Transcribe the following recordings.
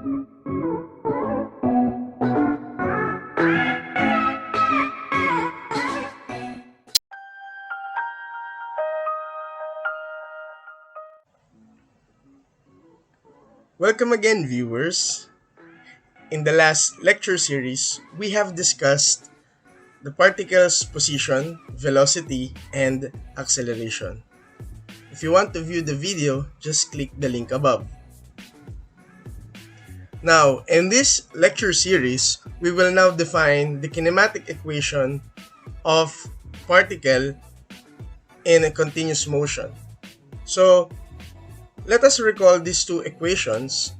Welcome again, viewers. In the last lecture series, we have discussed the particle's position, velocity, and acceleration. If you want to view the video, just click the link above. Now, in this lecture series, we will now define the kinematic equation of particle in a continuous motion. So, let us recall these two equations.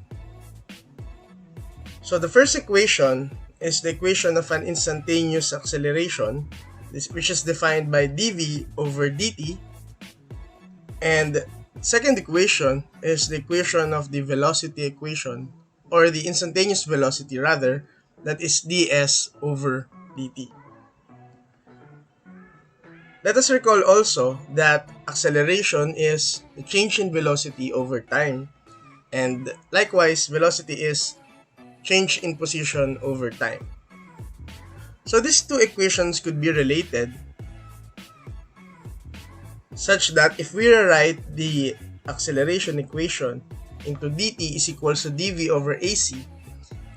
So the first equation is the equation of an instantaneous acceleration, which is defined by dv over dt. And second equation is the equation of the velocity equation, or the instantaneous velocity rather, that is ds over dt. Let us recall also that acceleration is the change in velocity over time, and likewise velocity is change in position over time. So these two equations could be related such that if we rewrite the acceleration equation into dt is equals to dv over ac,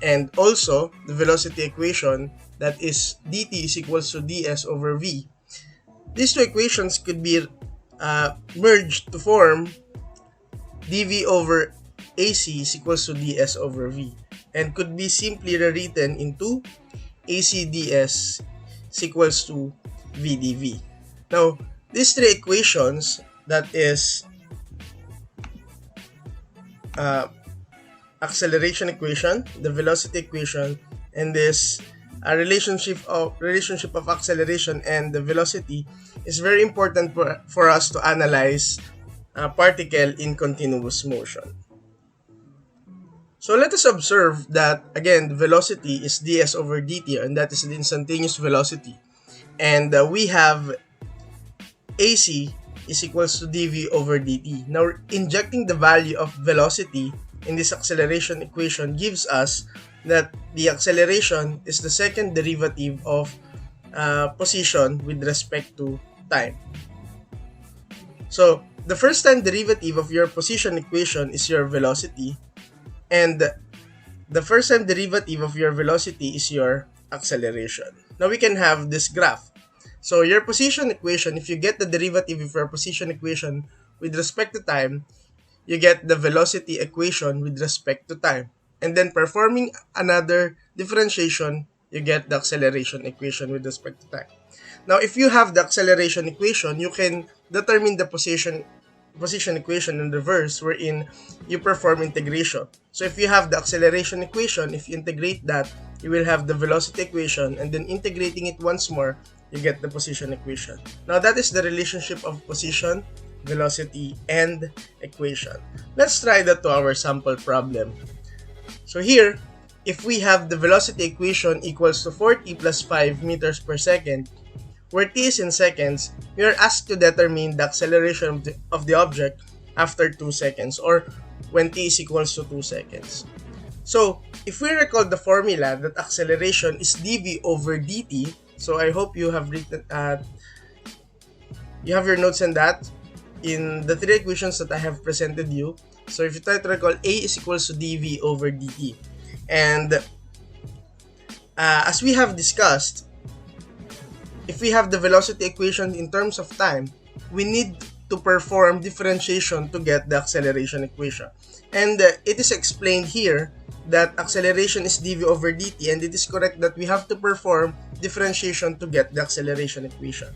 and also the velocity equation, that is dt is equals to ds over v, these two equations could be merged to form dv over ac is equals to ds over v, and could be simply rewritten into ac ds is equals to v dv. Now, these three equations, that is acceleration equation, the velocity equation, and this relationship of acceleration and the velocity, is very important for us to analyze a particle in continuous motion. So let us observe that, again, the velocity is ds over dt, and that is the instantaneous velocity. And we have ac is equals to dv over dt. Now, injecting the value of velocity in this acceleration equation gives us that the acceleration is the second derivative of position with respect to time. So, the first time derivative of your position equation is your velocity, and the first time derivative of your velocity is your acceleration. Now we can have this graph. So your position equation, if you get the derivative of your position equation with respect to time, you get the velocity equation with respect to time. And then performing another differentiation, you get the acceleration equation with respect to time. Now, if you have the acceleration equation, you can determine the position equation in reverse, wherein you perform integration. So if you have the acceleration equation, if you integrate that, you will have the velocity equation, and then integrating it once more, you get the position equation. Now that is the relationship of position, velocity, and equation. Let's try that to our sample problem. So here, if we have the velocity equation equals to 4t plus 5 meters per second, where t is in seconds, we are asked to determine the acceleration of the object after 2 seconds, or when t is equals to 2 seconds. So, if we recall the formula that acceleration is dv over dt, so I hope you have written, you have your notes on that in the three equations that I have presented you. So if you try to recall, a is equals to dv over dt. And as we have discussed, if we have the velocity equation in terms of time, we need to perform differentiation to get the acceleration equation. And it is explained here that acceleration is dv over dt, and it is correct that we have to perform differentiation to get the acceleration equation.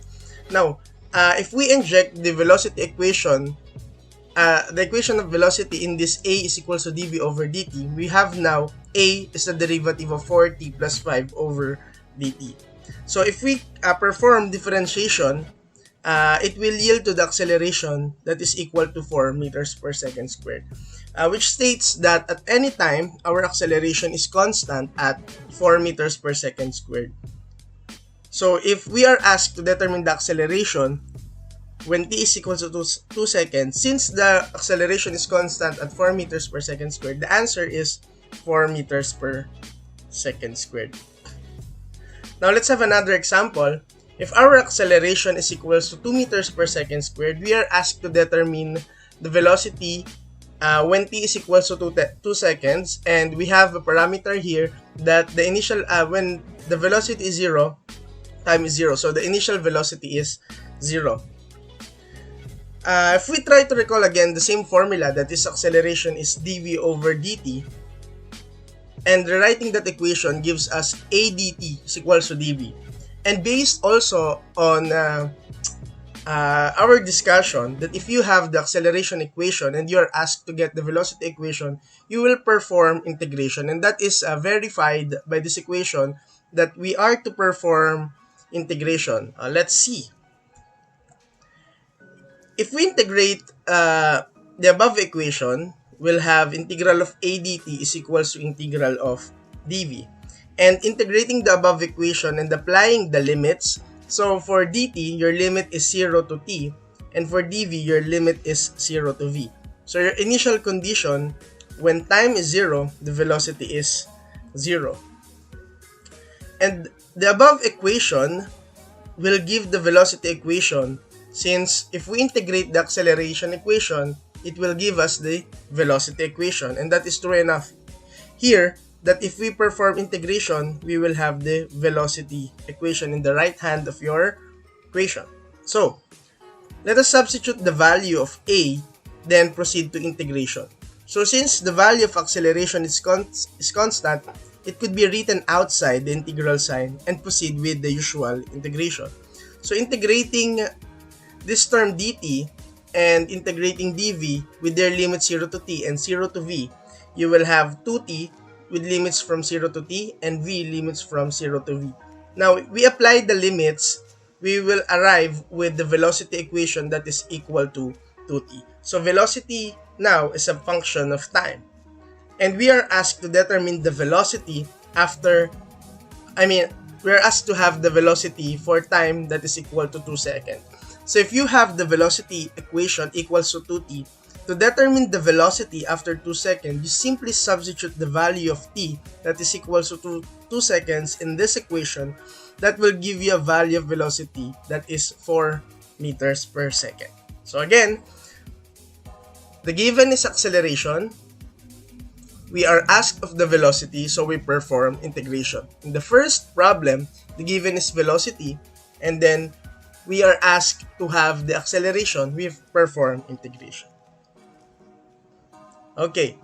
Now, if we inject the velocity equation, the equation of velocity in this a is equals to dv over dt, we have now a is the derivative of 4t plus 5 over dt. So if we perform differentiation, it will yield to the acceleration that is equal to 4 meters per second squared, which states that at any time, our acceleration is constant at 4 meters per second squared. So if we are asked to determine the acceleration when t is equal to 2 seconds, since the acceleration is constant at 4 meters per second squared, the answer is 4 meters per second squared. Now let's have another example. If our acceleration is equals to 2 meters per second squared, we are asked to determine the velocity when t is equals to 2 seconds, and we have a parameter here that the initial when the velocity is 0, time is 0, so the initial velocity is 0. If we try to recall again the same formula, that is acceleration is dv over dt, and rewriting that equation gives us a dt is equals to dv. And based also on our discussion that if you have the acceleration equation and you are asked to get the velocity equation, you will perform integration, and that is verified by this equation that we are to perform integration. Let's see. If we integrate the above equation, we'll have integral of a dt is equals to integral of dv. And integrating the above equation and applying the limits, so for dt, your limit is 0 to t, and for dv, your limit is 0 to v. So your initial condition, when time is 0, the velocity is 0. And the above equation will give the velocity equation, since if we integrate the acceleration equation, it will give us the velocity equation. And that is true enough here, that if we perform integration, we will have the velocity equation in the right hand of your equation. So, let us substitute the value of a, then proceed to integration. So, since the value of acceleration is constant, it could be written outside the integral sign and proceed with the usual integration. So, integrating this term dt and integrating dv with their limits 0 to t and 0 to v, you will have 2t with limits from 0 to t and v limits from 0 to v. Now, we apply the limits, we will arrive with the velocity equation that is equal to 2t. So, velocity now is a function of time. And we are asked to determine the velocity we are asked to have the velocity for time that is equal to 2 seconds. So, if you have the velocity equation equals to 2t, to determine the velocity after 2 seconds, you simply substitute the value of t that is equals to 2 seconds in this equation. That will give you a value of velocity that is 4 meters per second. So again, the given is acceleration. We are asked of the velocity, so we perform integration. In the first problem, the given is velocity, and then we are asked to have the acceleration. We perform integration. Okay,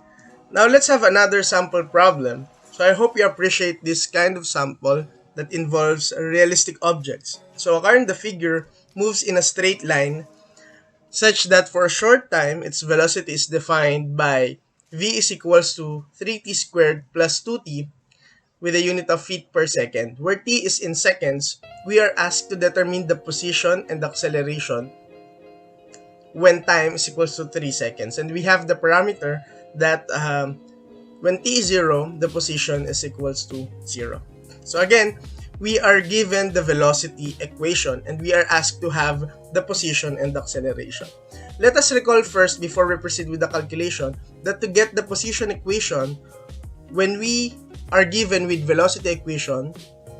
now let's have another sample problem. So I hope you appreciate this kind of sample that involves realistic objects. So a car in the figure moves in a straight line such that for a short time, its velocity is defined by v is equals to 3t squared plus 2t with a unit of feet per second. Where t is in seconds, we are asked to determine the position and acceleration when time is equals to 3 seconds. And we have the parameter that when t is 0, the position is equals to 0. So again, we are given the velocity equation and we are asked to have the position and the acceleration. Let us recall first, before we proceed with the calculation, that to get the position equation, when we are given with velocity equation,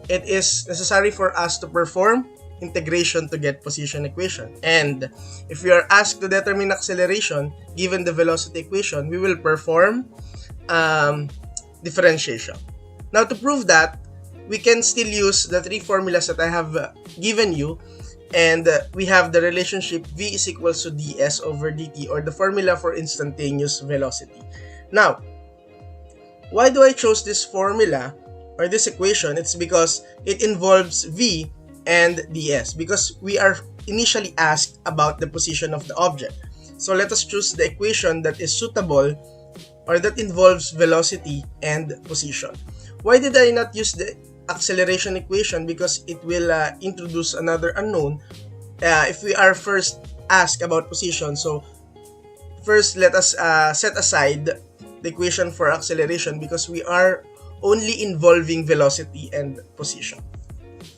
it is necessary for us to perform integration to get position equation. And if we are asked to determine acceleration given the velocity equation, we will perform differentiation. Now, to prove that, we can still use the three formulas that I have given you, and we have the relationship v is equals to ds over dt, or the formula for instantaneous velocity. Now, why do I chose this formula or this equation? It's because it involves v and ds, because we are initially asked about the position of the object. So let us choose the equation that is suitable or that involves velocity and position. Why did I not use the acceleration equation? Because it will introduce another unknown if we are first asked about position. So first, let us set aside the equation for acceleration because we are only involving velocity and position.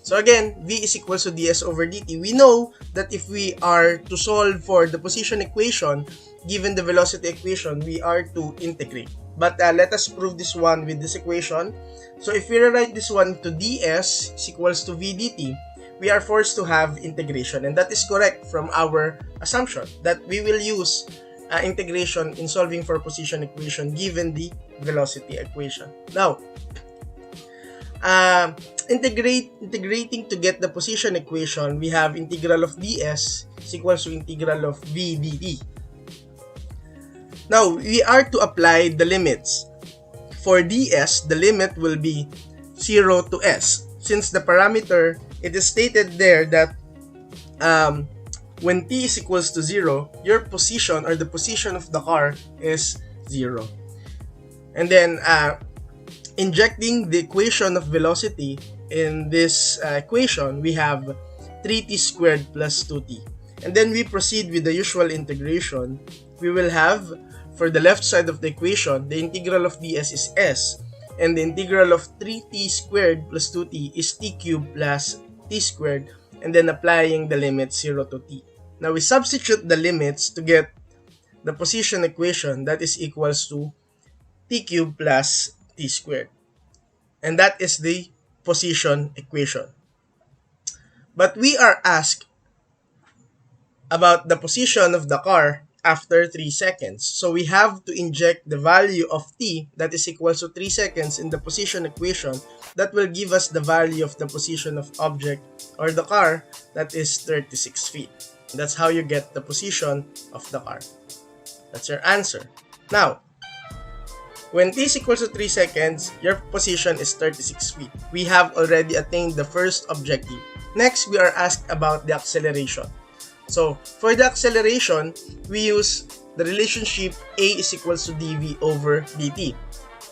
So again, v is equals to ds over dt. We know that if we are to solve for the position equation given the velocity equation, we are to integrate. but let us prove this one with this equation. So if we rewrite this one to ds is equals to v dt, we are forced to have integration, and that is correct from our assumption that we will use integration in solving for position equation given the velocity equation. Now, integrating to get the position equation, we have integral of ds is equals to integral of v dt. Now, we are to apply the limits. For ds, the limit will be 0 to s. Since the parameter, it is stated there that when t is equals to 0, your position or the position of the car is 0. And then, injecting the equation of velocity in this equation, we have 3t squared plus 2t. And then we proceed with the usual integration. We will have, for the left side of the equation, the integral of ds is s, and the integral of 3t squared plus 2t is t cubed plus t squared, and then applying the limit 0 to t. Now we substitute the limits to get the position equation that is equals to t cubed plus t squared. And that is the position equation. But we are asked about the position of the car after 3 seconds. So we have to inject the value of t that is equals to 3 seconds in the position equation that will give us the value of the position of object or the car that is 36 feet. That's how you get the position of the car. That's your answer. Now, when t is equals to 3 seconds, your position is 36 feet. We have already attained the first objective. Next, we are asked about the acceleration. So, for the acceleration, we use the relationship a is equals to dv over dt.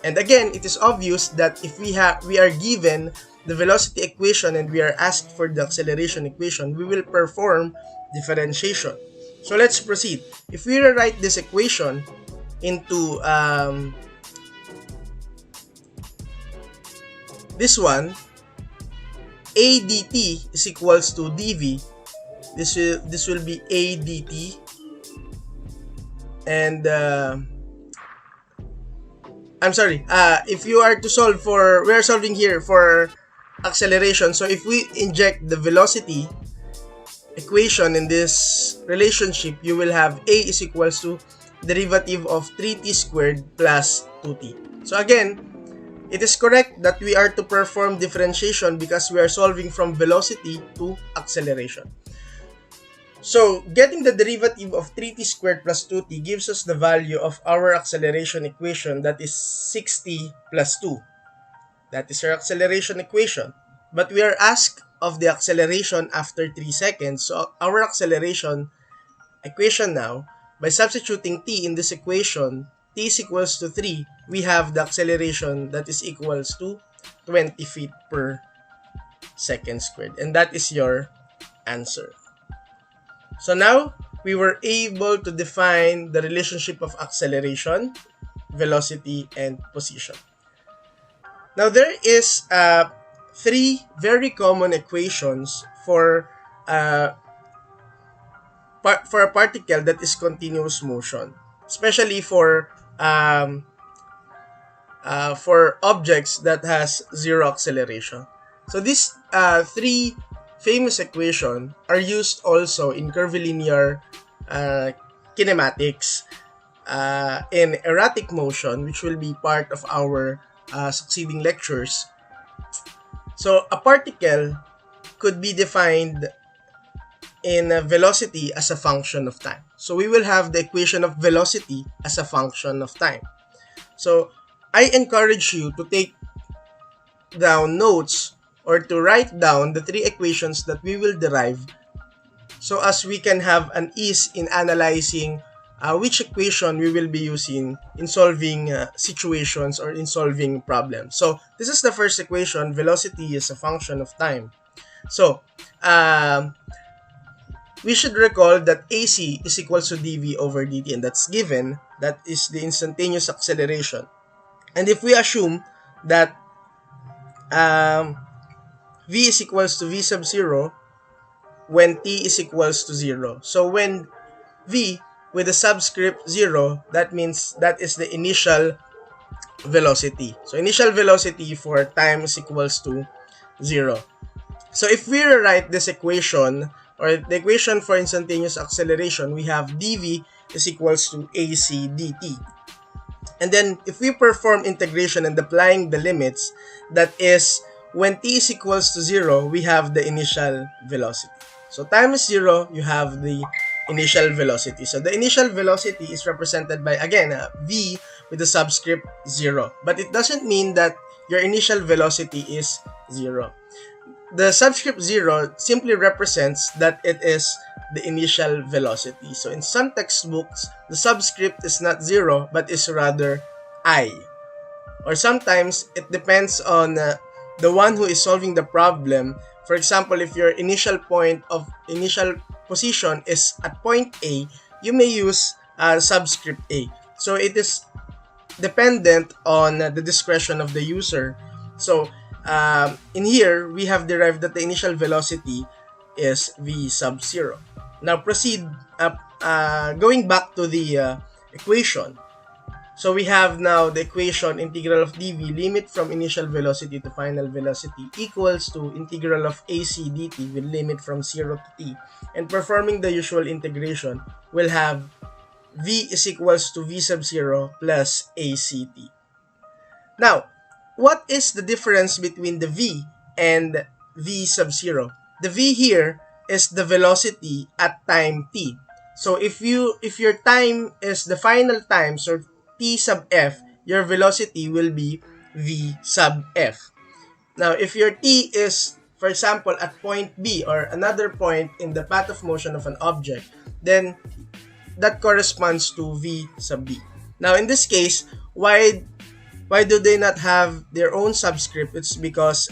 And again, it is obvious that if we are given the velocity equation and we are asked for the acceleration equation, we will perform differentiation. So, let's proceed. If we rewrite this equation into this one, a dt is equals to dv. This will be a dt, and I'm sorry. If you are to solve for, we are solving here for acceleration. So if we inject the velocity equation in this relationship, you will have a is equals to derivative of 3t squared plus 2t. So again, it is correct that we are to perform differentiation because we are solving from velocity to acceleration. So, getting the derivative of 3t squared plus 2t gives us the value of our acceleration equation, that is 6t plus 2. That is our acceleration equation. But we are asked of the acceleration after 3 seconds. So, our acceleration equation now, by substituting t in this equation, t is equals to 3, we have the acceleration that is equals to 20 feet per second squared. And that is your answer. So now, we were able to define the relationship of acceleration, velocity, and position. Now, there is 3 very common equations for a particle that is continuous motion, especially for objects that has zero acceleration. So these 3 famous equations are used also in curvilinear kinematics, in erratic motion, which will be part of our succeeding lectures. So a particle could be defined in velocity as a function of time. So we will have the equation of velocity as a function of time. So I encourage you to take down notes or to write down the 3 equations that we will derive, so as we can have an ease in analyzing which equation we will be using in solving situations or in solving problems. So this is the first equation: velocity is a function of time. So we should recall that AC is equals to dv over dt, and that's given. That is the instantaneous acceleration. And if we assume that v is equals to v sub 0 when t is equals to 0. So when v with the subscript 0, that means that is the initial velocity. So initial velocity for time is equals to 0. So if we rewrite this equation, or the equation for instantaneous acceleration, we have dv is equals to ac dt. And then if we perform integration and applying the limits, that is when t is equals to 0, we have the initial velocity. So time is 0, you have the initial velocity. So the initial velocity is represented by, again, v with the subscript 0. But it doesn't mean that your initial velocity is 0. The subscript 0 simply represents that it is the initial velocity. So in some textbooks, the subscript is not 0 but is rather I. Or sometimes it depends on the one who is solving the problem. For example, if your initial point of initial position is at point A, you may use subscript A. So it is dependent on the discretion of the user. So in here, we have derived that the initial velocity is v sub 0. Now proceed, going back to the equation. So we have now the equation integral of dv, limit from initial velocity to final velocity, equals to integral of ac dt with limit from 0 to t. And performing the usual integration, we'll have v is equals to v sub 0 plus act. Now, what is the difference between the v and v sub 0? The v here is the velocity at time t. So if your time is the final time, so t sub f, your velocity will be v sub f. Now, if your t is, for example, at point B or another point in the path of motion of an object, then that corresponds to v sub b. Now, in this case, why do they not have their own subscript? It's because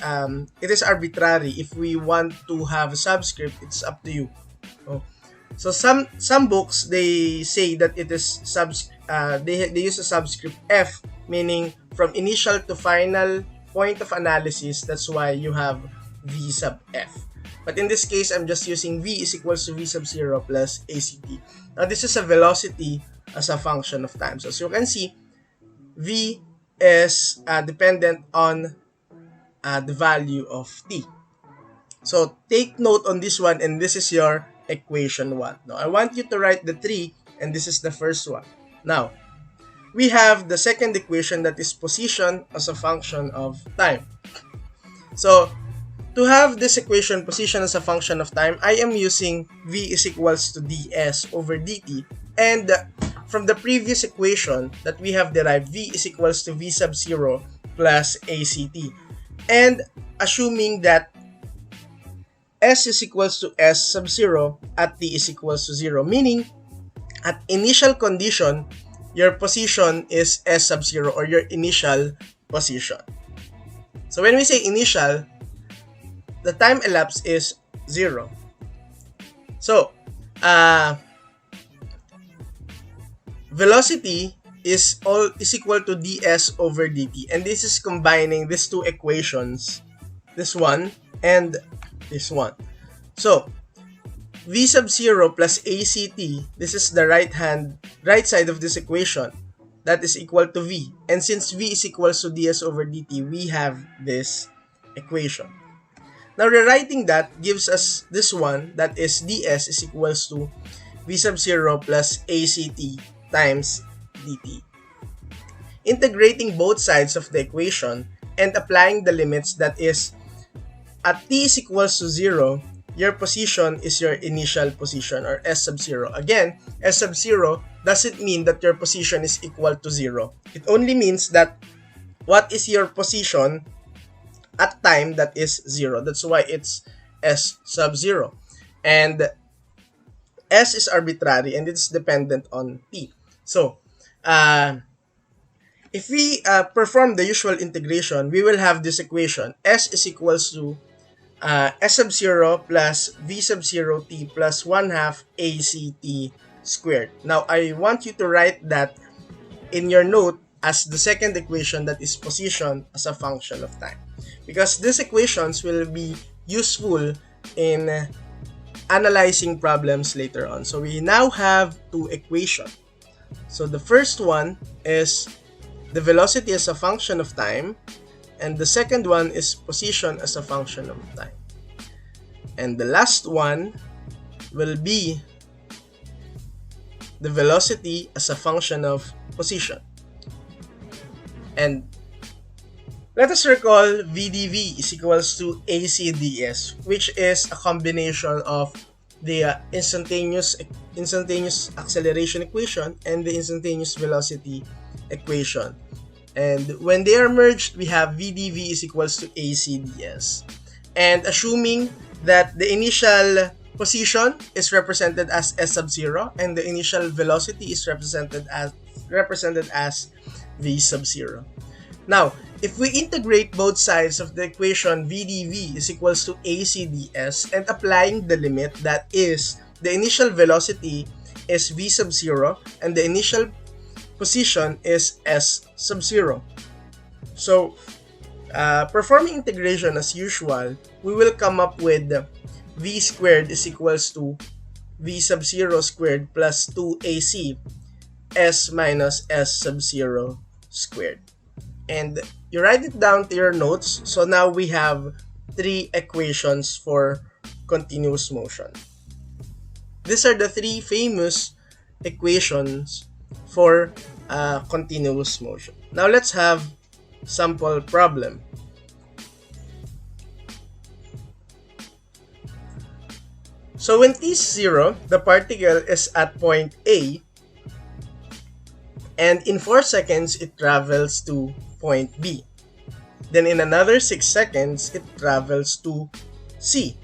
it is arbitrary. If we want to have a subscript, it's up to you. Oh. So some books, they say that it is they use a subscript f, meaning from initial to final point of analysis. That's why you have v sub f. But in this case, I'm just using v is equals to v sub 0 plus act. Now this is a velocity as a function of time. So as you can see, v is dependent on the value of t. So take note on this one, and this is your equation 1. Now I want you to write the 3, and this is the first one. Now we have the second equation, that is position as a function of time. So to have this equation, position as a function of time, I am using v is equals to ds over dt, and from the previous equation that we have derived, v is equals to v sub 0 plus act. And assuming that s is equals to s sub 0 at t is equals to 0, meaning at initial condition, your position is s sub 0, or your initial position. So when we say initial, the time elapsed is 0. So velocity is equal to ds over dt, and this is combining these two equations, this one and this one. So v sub 0 plus act, this is the right side of this equation, that is equal to v, and since v is equals to ds over dt, we have this equation. Now rewriting that gives us this one, that is ds is equals to v sub 0 plus act times dt. Integrating both sides of the equation and applying the limits, that is at t is equals to 0, your position is your initial position, or s sub 0. Again, s sub 0 doesn't mean that your position is equal to 0. It only means that what is your position at time that is 0. That's why it's s sub 0. And s is arbitrary and it's dependent on t. So, if we perform the usual integration, we will have this equation. S is equals to s sub 0 plus v sub 0 t plus 1/2 act squared. Now, I want you to write that in your note as the second equation, that is position as a function of time, because these equations will be useful in analyzing problems later on. So we now have two equations. So the first one is the velocity as a function of time, and the second one is position as a function of time. And the last one will be the velocity as a function of position. And let us recall VdV is equals to ACDS, which is a combination of the instantaneous acceleration equation and the instantaneous velocity equation. And when they are merged, we have VdV is equals to ACDS. And assuming that the initial position is represented as S sub 0 and the initial velocity is represented as V sub 0. Now, if we integrate both sides of the equation VdV is equals to ACDS and applying the limit, that is, the initial velocity is V sub 0 and the initial position is S sub 0. So, performing integration as usual, we will come up with V squared is equals to V sub 0 squared plus 2AC S minus S sub 0 squared. And you write it down to your notes. So now we have 3 equations for continuous motion. These are the 3 famous equations for continuous motion. Now let's have sample problem. So when t is 0, the particle is at point A, and in 4 seconds it travels to point B. Then in another 6 seconds it travels to C.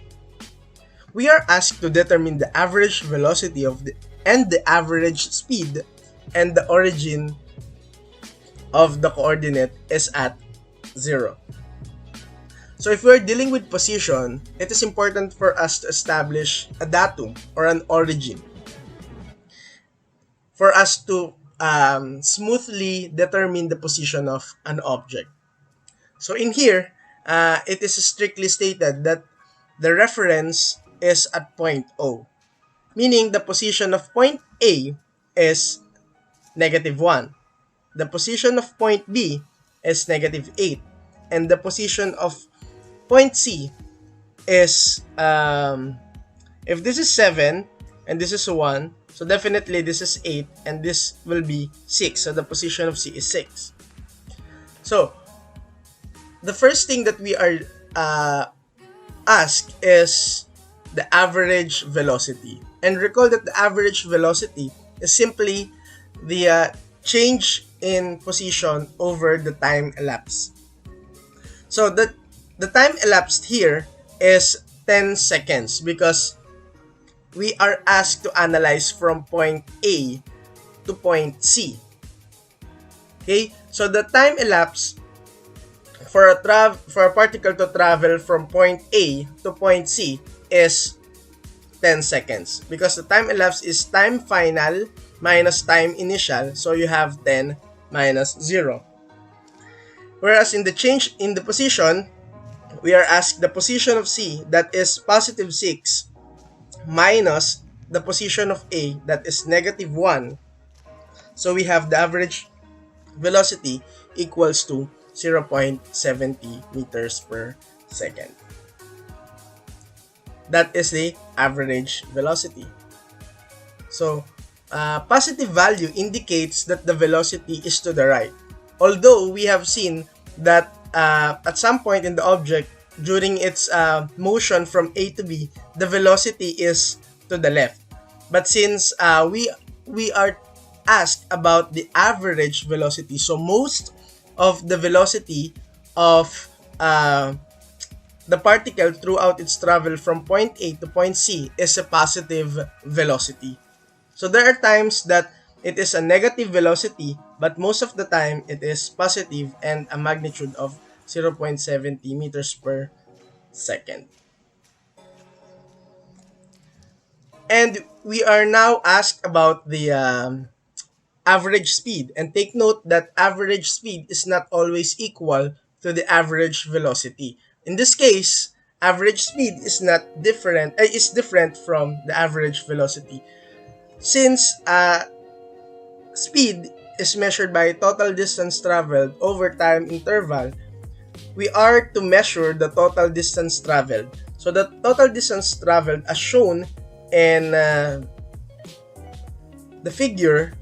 We are asked to determine the average velocity and the average speed, and the origin of the coordinate is at 0. So if we're dealing with position, it is important for us to establish a datum or an origin for us to smoothly determine the position of an object. So in here, it is strictly stated that the reference is at point O, meaning the position of point A is -1, the position of point B is -8, and the position of point C is, if this is 7 and this is 1, so definitely this is 8 and this will be 6. So the position of C is 6. So the first thing that we are asked is the average velocity. And recall that the average velocity is simply the change in position over the time elapsed. So the time elapsed here is 10 seconds because we are asked to analyze from point A to point C. Okay, so the time elapsed for a particle to travel from point A to point C is 10 seconds because the time elapsed is time final minus time initial, so you have 10 minus 0. Whereas in the change in the position, we are asked the position of C, that is positive 6, minus the position of A, that is -1. So we have the average velocity equals to 0.70 meters per second. That is the average velocity. So, positive value indicates that the velocity is to the right. Although we have seen that at some point in the object, during its motion from A to B, the velocity is to the left. But since we are asked about the average velocity, so most of the velocity of the particle throughout its travel from point A to point C is a positive velocity. So there are times that it is a negative velocity, but most of the time it is positive and a magnitude of 0.70 meters per second. And we are now asked about the average speed. And take note that average speed is not always equal to the average velocity. In this case, average speed is different from the average velocity. Since speed is measured by total distance traveled over time interval, we are to measure the total distance traveled. So the total distance traveled as shown in the figure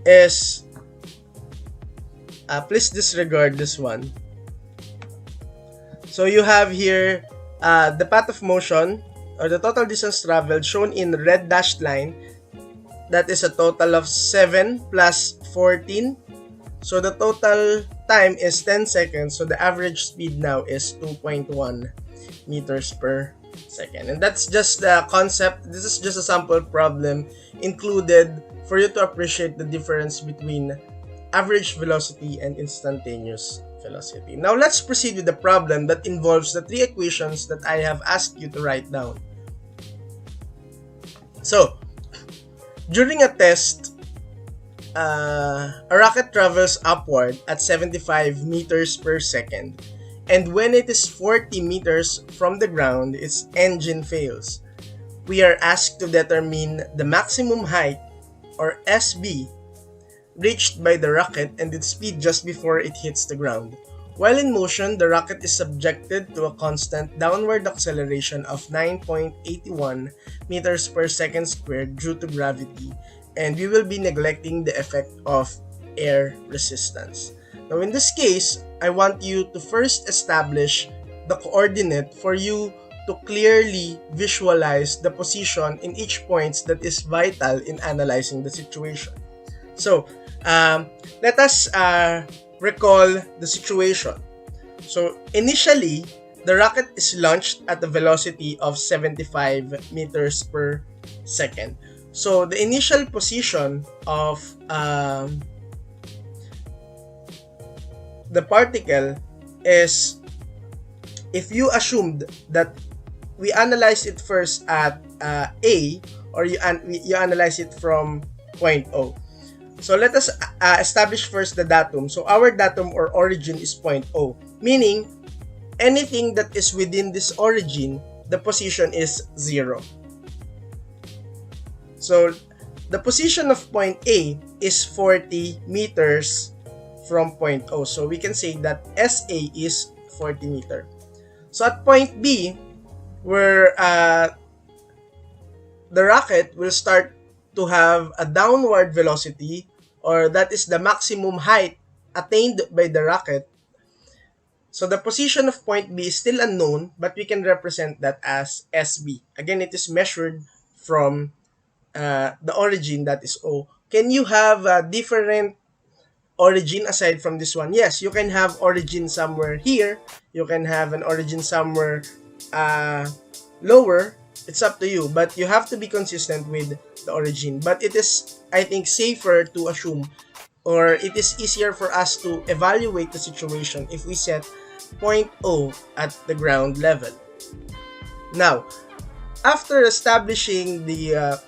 is, please disregard this one. So you have here the path of motion or the total distance traveled shown in red dashed line. That is a total of 7 plus 14. So the total time is 10 seconds. So the average speed now is 2.1 meters per second. And that's just the concept. This is just a sample problem included for you to appreciate the difference between average velocity and instantaneous velocity. Now let's proceed with the problem that involves the three equations that I have asked you to write down. So, during a test, a rocket travels upward at 75 meters per second, and when it is 40 meters from the ground, its engine fails. We are asked to determine the maximum height, or SB, reached by the rocket and its speed just before it hits the ground. While in motion, the rocket is subjected to a constant downward acceleration of 9.81 meters per second squared due to gravity, and we will be neglecting the effect of air resistance. Now in this case, I want you to first establish the coordinate for you to clearly visualize the position in each point that is vital in analyzing the situation. So, let us recall the situation. So, initially, the rocket is launched at a velocity of 75 meters per second. So, the initial position of the particle is, if you assumed that we analyze it first at A, or you analyze it from point O. So let us establish first the datum. So our datum or origin is point O, meaning anything that is within this origin, the position is 0. So the position of point A is 40 meters from point O. So we can say that SA is 40 meters. So at point B, where the rocket will start to have a downward velocity, or that is the maximum height attained by the rocket. So the position of point B is still unknown, but we can represent that as SB. Again, it is measured from the origin, that is O. Can you have a different origin aside from this one? Yes, you can have origin somewhere here. You can have an origin somewhere lower. It's up to you, but you have to be consistent with the origin. But it is, I think, safer to assume, or it is easier for us to evaluate the situation if we set point O at the ground level. Now, after establishing the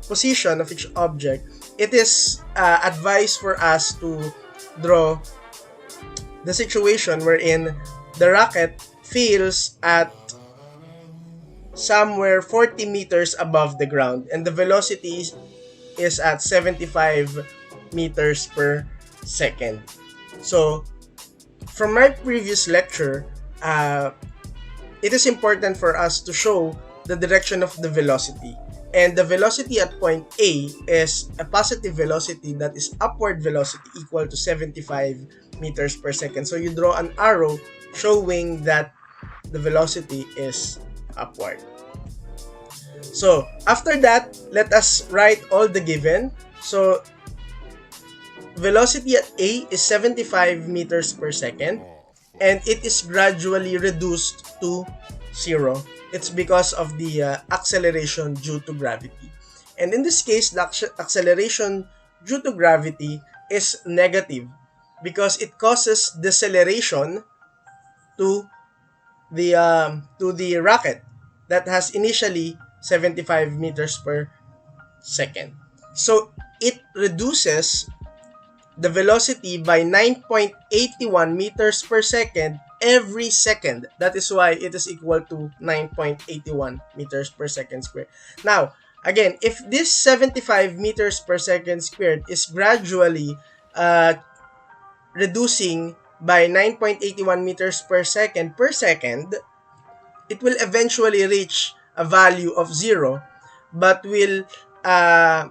position of each object, it is advised for us to draw the situation wherein the rocket fails at somewhere 40 meters above the ground, and the velocity is at 75 meters per second. So, from my previous lecture, it is important for us to show the direction of the velocity. And the velocity at point A is a positive velocity, that is upward velocity, equal to 75 meters per second. So you draw an arrow showing that the velocity is upward. So after that, let us write all the given. So velocity at A is 75 meters per second, and it is gradually reduced to 0. It's because of the acceleration due to gravity. And in this case, the acceleration due to gravity is negative because it causes deceleration to the rocket that has initially 75 meters per second. So it reduces the velocity by 9.81 meters per second every second. That is why it is equal to 9.81 meters per second squared. Now, again, if this 75 meters per second squared is gradually uh, reducing by 9.81 meters per second, it will eventually reach a value of 0, but will uh,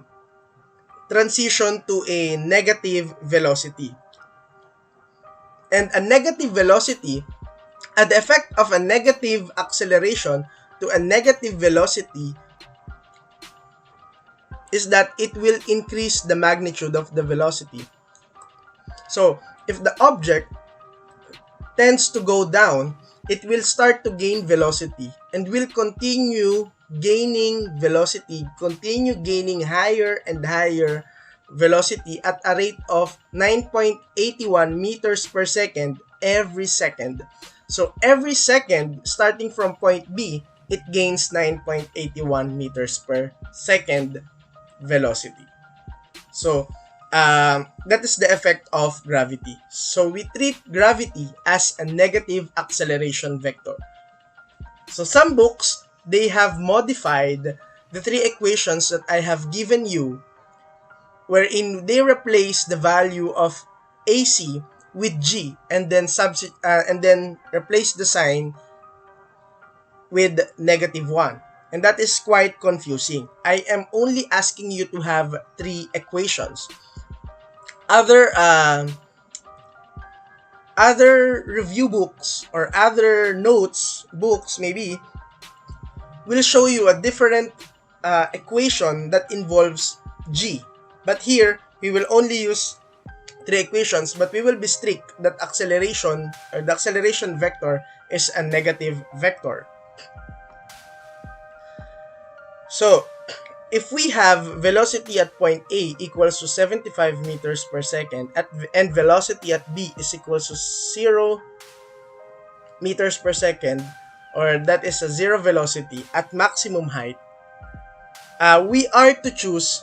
transition to a negative velocity. And a negative velocity, the effect of a negative acceleration to a negative velocity is that it will increase the magnitude of the velocity. So, if the object tends to go down, it will start to gain velocity and will continue gaining velocity, continue gaining higher and higher velocity at a rate of 9.81 meters per second every second. So every second, starting from point B, it gains 9.81 meters per second velocity. So that is the effect of gravity. So we treat gravity as a negative acceleration vector. So some books, they have modified the three equations that I have given you, wherein they replace the value of AC with G and then replace the sign with -1. And that is quite confusing. I am only asking you to have three equations. Other review books or other notes books maybe will show you a different equation that involves G. But here, we will only use three equations, but we will be strict that acceleration or the acceleration vector is a negative vector. So, if we have velocity at point A equals to 75 meters per second and velocity at B is equals to 0 meters per second, or that is a zero velocity at maximum height, we are to choose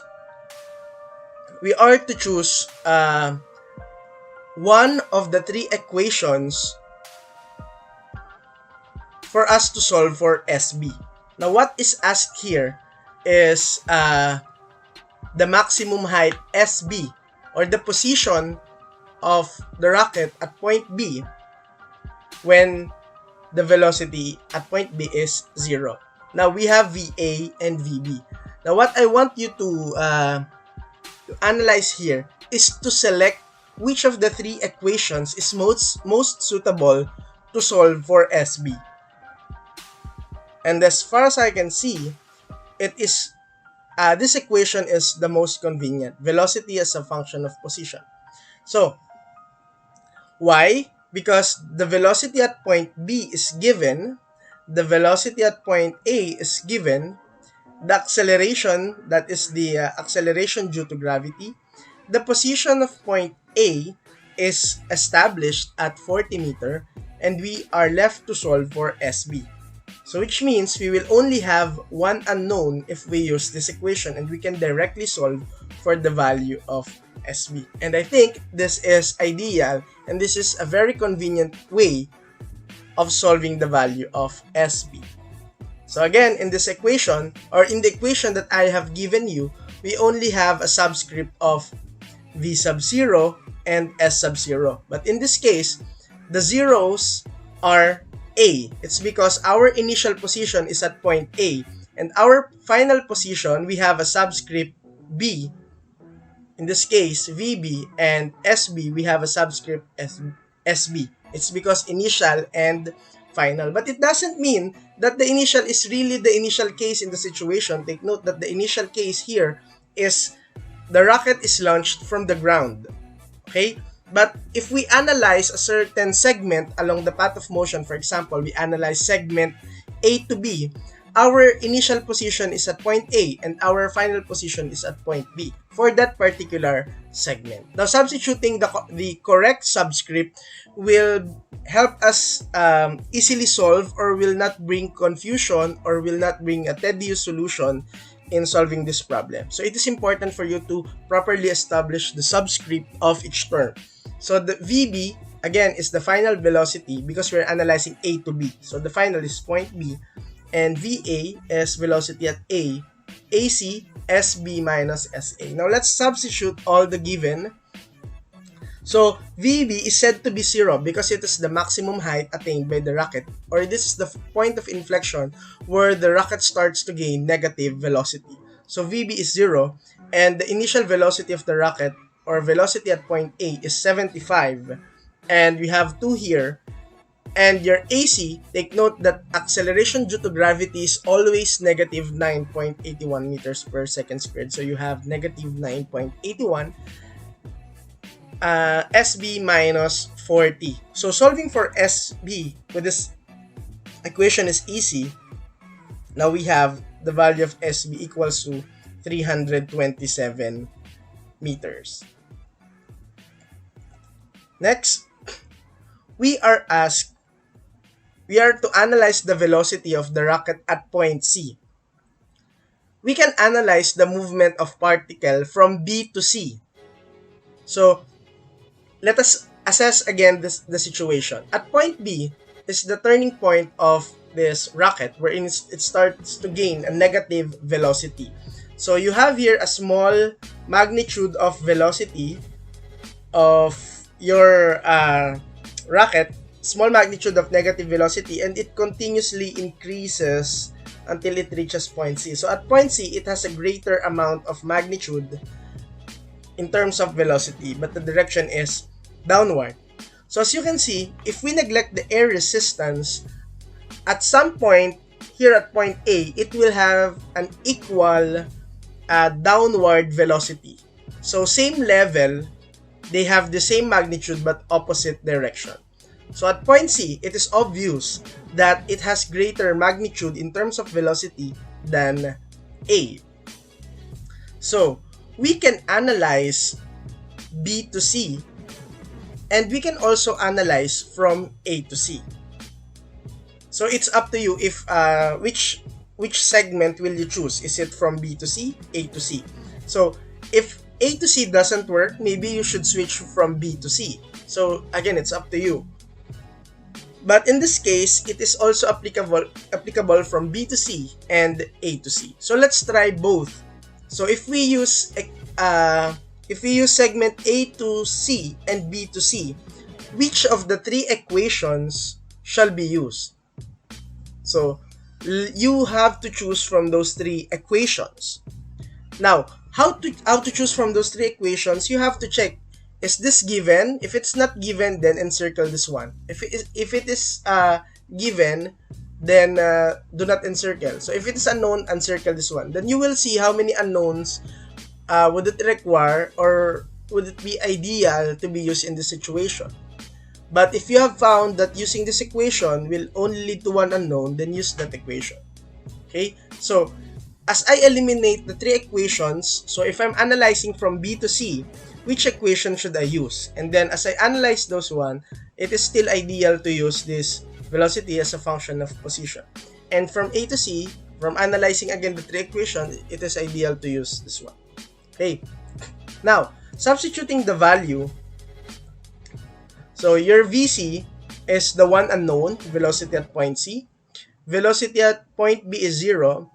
one of the three equations for us to solve for SB. Now, what is asked here is the maximum height SB, or the position of the rocket at point B when the velocity at point B is 0. Now, we have VA and VB. Now, what I want you to analyze here is to select which of the three equations is most suitable to solve for SB. And as far as I can see, it is this equation is the most convenient. Velocity as a function of position. So, why? Because the velocity at point B is given, the velocity at point A is given, the acceleration, that is the acceleration due to gravity, the position of point A is established at 40 meter, and we are left to solve for SB. So which means we will only have one unknown if we use this equation, and we can directly solve for the value of SB. And I think this is ideal, and this is a very convenient way of solving the value of SB. So again, in this equation, or in the equation that I have given you, we only have a subscript of V sub 0 and S sub 0. But in this case, the zeros are A. It's because our initial position is at point A, and our final position, we have a subscript B. In this case, VB, and SB, we have a subscript SB. It's because initial and final. But it doesn't mean that the initial is really the initial case in the situation. Take note that the initial case here is the rocket is launched from the ground. Okay? But if we analyze a certain segment along the path of motion, for example, we analyze segment A to B, our initial position is at point A and our final position is at point B for that particular segment. Now, substituting the correct subscript will help us easily solve, or will not bring confusion, or will not bring a tedious solution in solving this problem. So it is important for you to properly establish the subscript of each term. So the VB, again, is the final velocity because we're analyzing A to B. So the final is point B. And VA is velocity at A. AC, SB minus SA. Now let's substitute all the given So VB is said to be 0 because it is the maximum height attained by the rocket, or this is the point of inflection where the rocket starts to gain negative velocity. So VB is 0, and the initial velocity of the rocket, or velocity at point A, is 75, and we have 2 here. And your AC, take note that acceleration due to gravity is always negative 9.81 meters per second squared. So you have negative 9.81 SB minus 40. So solving for SB with this equation is easy. Now we have the value of SB equals to 327 meters. Next, we are to analyze the velocity of the rocket at point C. We can analyze the movement of particle from B to C. So let us assess again the situation. At point B is the turning point of this rocket wherein it starts to gain a negative velocity. So you have here a small magnitude of velocity of your rocket, small magnitude of negative velocity, and it continuously increases until it reaches point C. So at point C, it has a greater amount of magnitude in terms of velocity, but the direction is downward. So as you can see, if we neglect the air resistance, at some point here at point A, it will have an equal downward velocity. So same level, they have the same magnitude but opposite direction. So at point C, it is obvious that it has greater magnitude in terms of velocity than A. So we can analyze B to C, and we can also analyze from A to C. So it's up to you if which segment will you choose. Is it from B to C, A to C? So if A to C doesn't work, maybe you should switch from B to C. So again, it's up to you. But in this case, it is also applicable from B to C and A to C. So let's try both. So if we use segment A to C and B to C, which of the three equations shall be used? So you have to choose from those three equations. Now, how to choose from those three equations? You have to check, is this given? If it's not given, then encircle this one. If it is given, then do not encircle. So if it is unknown, encircle this one. Then you will see how many unknowns would it require, or would it be ideal to be used in this situation. But if you have found that using this equation will only lead to one unknown, then use that equation. Okay? So as I eliminate the three equations, so if I'm analyzing from B to C, which equation should I use? And then as I analyze those one, it is still ideal to use this velocity as a function of position. And from A to C, from analyzing again the three equations, it is ideal to use this one. Okay. Now, substituting the value, so your VC is the one unknown, velocity at point C. Velocity at point B is 0,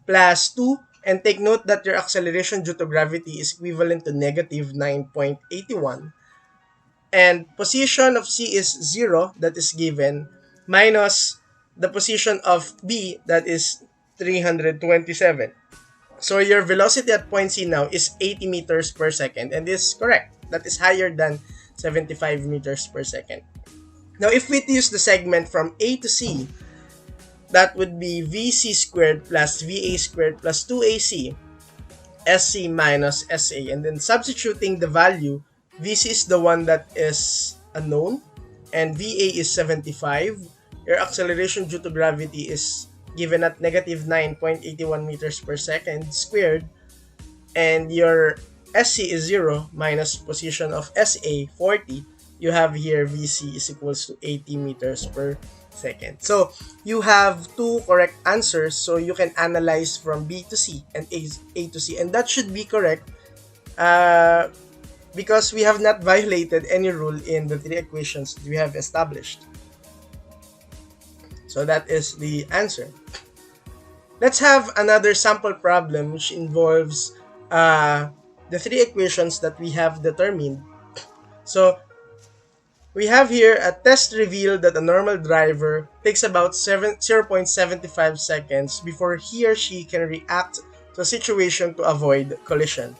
plus 2, and take note that your acceleration due to gravity is equivalent to negative 9.81. And position of C is 0, that is given, minus the position of B, that is 327. So your velocity at point C now is 80 meters per second, and this is correct. That is higher than 75 meters per second. Now, if we use the segment from A to C, that would be VC squared plus VA squared plus 2AC, SC minus SA. And then substituting the value, VC is the one that is unknown, and VA is 75. Your acceleration due to gravity is given at negative 9.81 meters per second squared, and your SC is 0 minus position of SA 40. You have here VC is equals to 80 meters per second. So you have two correct answers, so you can analyze from B to C and A to C, and that should be correct because we have not violated any rule in the three equations that we have established. So that is the answer. Let's have another sample problem which involves the three equations that we have determined. So we have here a test revealed that a normal driver takes about 0.75 seconds before he or she can react to a situation to avoid collision.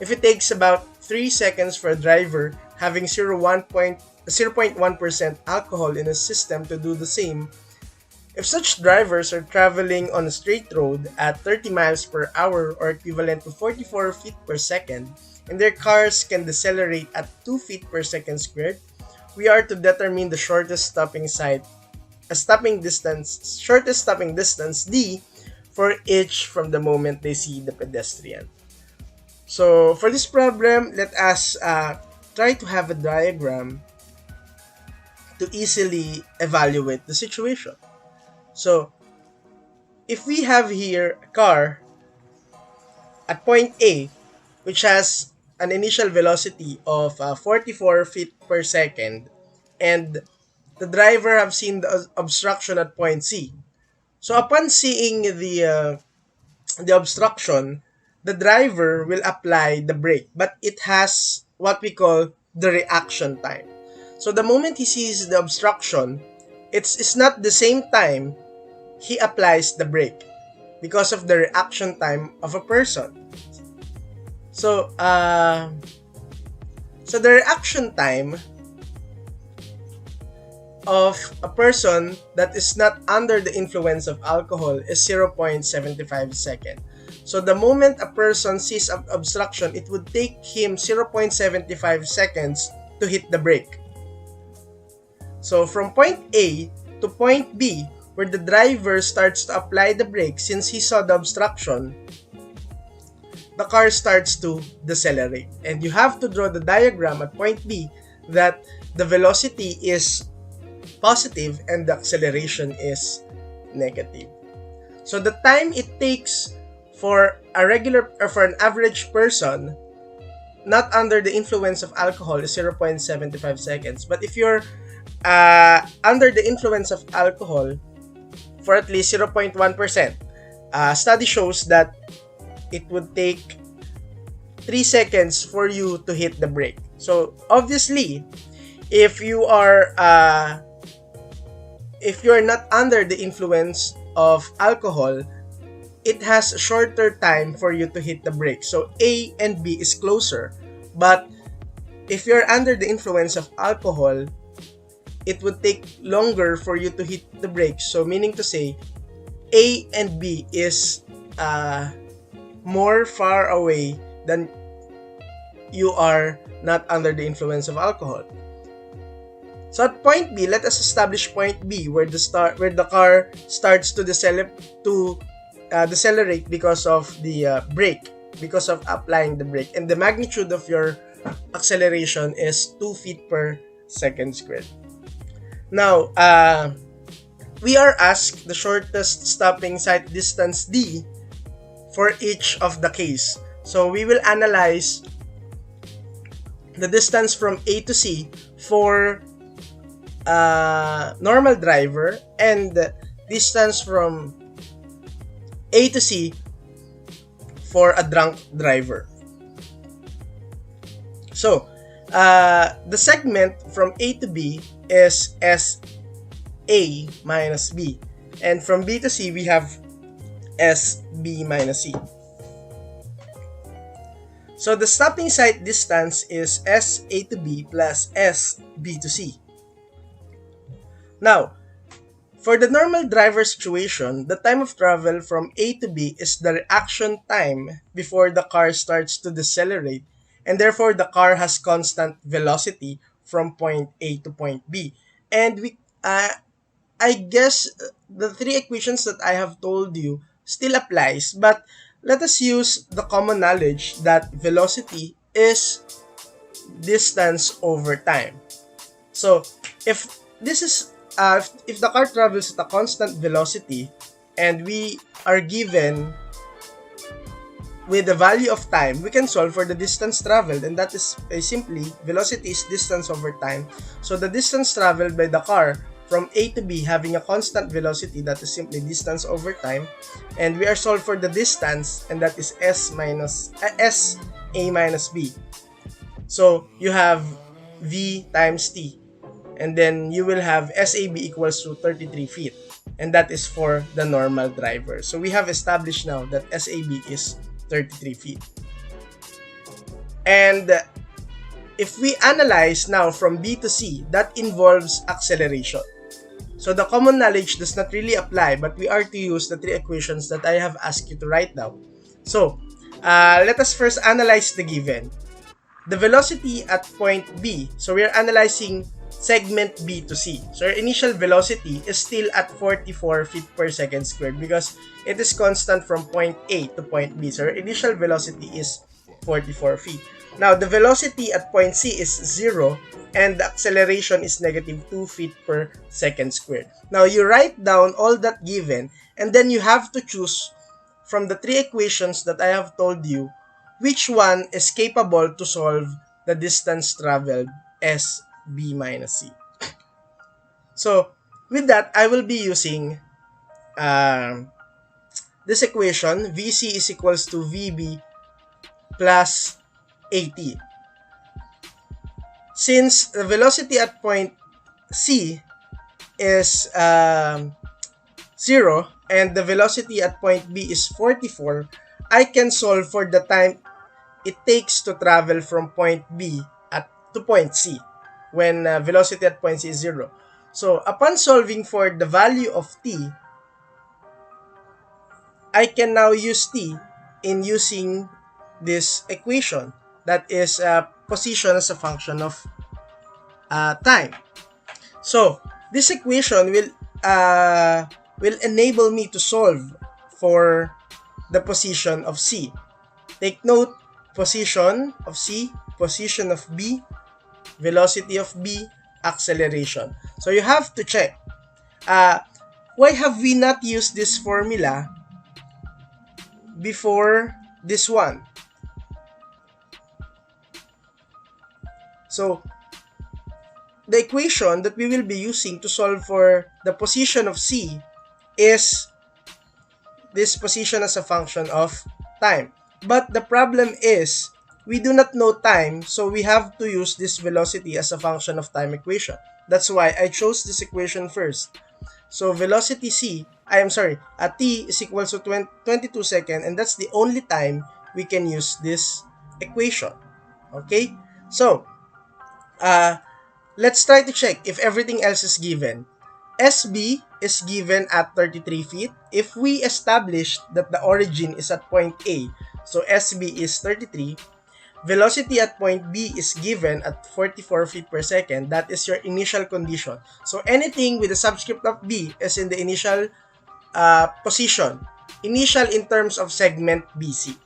If it takes about 3 seconds for a driver having 0.1% alcohol in his system to do the same, if such drivers are traveling on a straight road at 30 miles per hour or equivalent to 44 feet per second, and their cars can decelerate at 2 feet per second squared, we are to determine the shortest stopping distance D for each from the moment they see the pedestrian. So for this problem, let us try to have a diagram to easily evaluate the situation. So if we have here a car at point A, which has an initial velocity of 44 feet per second, and the driver have seen the obstruction at point C. So upon seeing the obstruction, the driver will apply the brake, but it has what we call the reaction time. So the moment he sees the obstruction, it's not the same time he applies the brake because of the reaction time of a person. So the reaction time of a person that is not under the influence of alcohol is 0.75 seconds. So the moment a person sees an obstruction, it would take him 0.75 seconds to hit the brake. So from point A to point B, where the driver starts to apply the brake since he saw the obstruction, the car starts to decelerate. And you have to draw the diagram at point B that the velocity is positive and the acceleration is negative. So the time it takes for an average person not under the influence of alcohol is 0.75 seconds. But if you're under the influence of alcohol for at least 0.1%, study shows that it would take 3 seconds for you to hit the brake. So obviously, if you are not under the influence of alcohol, it has a shorter time for you to hit the brake. So A and B is closer. But if you're under the influence of alcohol, it would take longer for you to hit the brake. So meaning to say, A and B is more far away than you are not under the influence of alcohol. So at point B, let us establish point B where the car starts to decelerate because of the brake, because of applying the brake, and the magnitude of your acceleration is 2 feet per second squared. Now, we are asked the shortest stopping sight distance D for each of the case. So we will analyze the distance from A to C for normal driver and the distance from A to C for a drunk driver. So the segment from A to B is SA minus B, and from B to C we have SB minus C. So the stopping sight distance is SA to B plus SB to C. Now, for the normal driver situation, the time of travel from A to B is the reaction time before the car starts to decelerate, and therefore the car has constant velocity from point A to point B. And I guess the three equations that I have told you still applies, but let us use the common knowledge that velocity is distance over time. So if this is if the car travels at a constant velocity and we are given with the value of time, we can solve for the distance traveled, and that is simply velocity is distance over time. So the distance traveled by the car from A to B having a constant velocity, that is simply distance over time, and we are solved for the distance, and that is SA minus B. So you have V times T. And then you will have SAB equals to 33 feet. And that is for the normal driver. So we have established now that SAB is 33 feet. And if we analyze now from B to C, that involves acceleration. So the common knowledge does not really apply, but we are to use the three equations that I have asked you to write down. So let us first analyze the given. The velocity at point B, so we are analyzing segment B to C. So our initial velocity is still at 44 feet per second squared because it is constant from point A to point B. So our initial velocity is 44 feet. Now, the velocity at point C is 0 and the acceleration is negative 2 feet per second squared. Now, you write down all that given and then you have to choose from the three equations that I have told you which one is capable to solve the distance traveled SB minus C. So, with that, I will be using this equation. VC is equals to VB plus AT. Since the velocity at point C is 0 and the velocity at point B is 44, I can solve for the time it takes to travel from point B to point C when velocity at point C is 0. So, upon solving for the value of T, I can now use T in using this equation that is position as a function of time. So, this equation will enable me to solve for the position of C. Take note, position of C, position of B, velocity of B, acceleration. So, you have to check. Why have we not used this formula before this one? So, the equation that we will be using to solve for the position of C is this position as a function of time. But the problem is, we do not know time, so we have to use this velocity as a function of time equation. That's why I chose this equation first. So, velocity T is equal to 22 seconds, and that's the only time we can use this equation. Okay? So, let's try to check if everything else is given. SB is given at 33 feet. If we establish that the origin is at point A, so SB is 33. Velocity at point B is given at 44 feet per second. That is your initial condition. So anything with the subscript of B is in the initial position. Initial in terms of segment BC.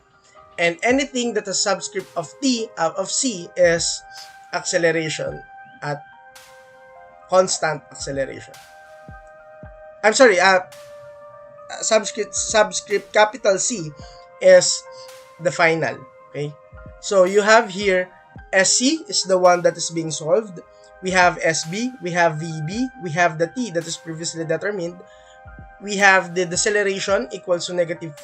And anything that has subscript of C is acceleration at constant acceleration. I'm sorry, subscript capital C is the final. Okay, so you have here SC is the one that is being solved. We have SB, we have VB, we have the T that is previously determined. We have the deceleration equals to negative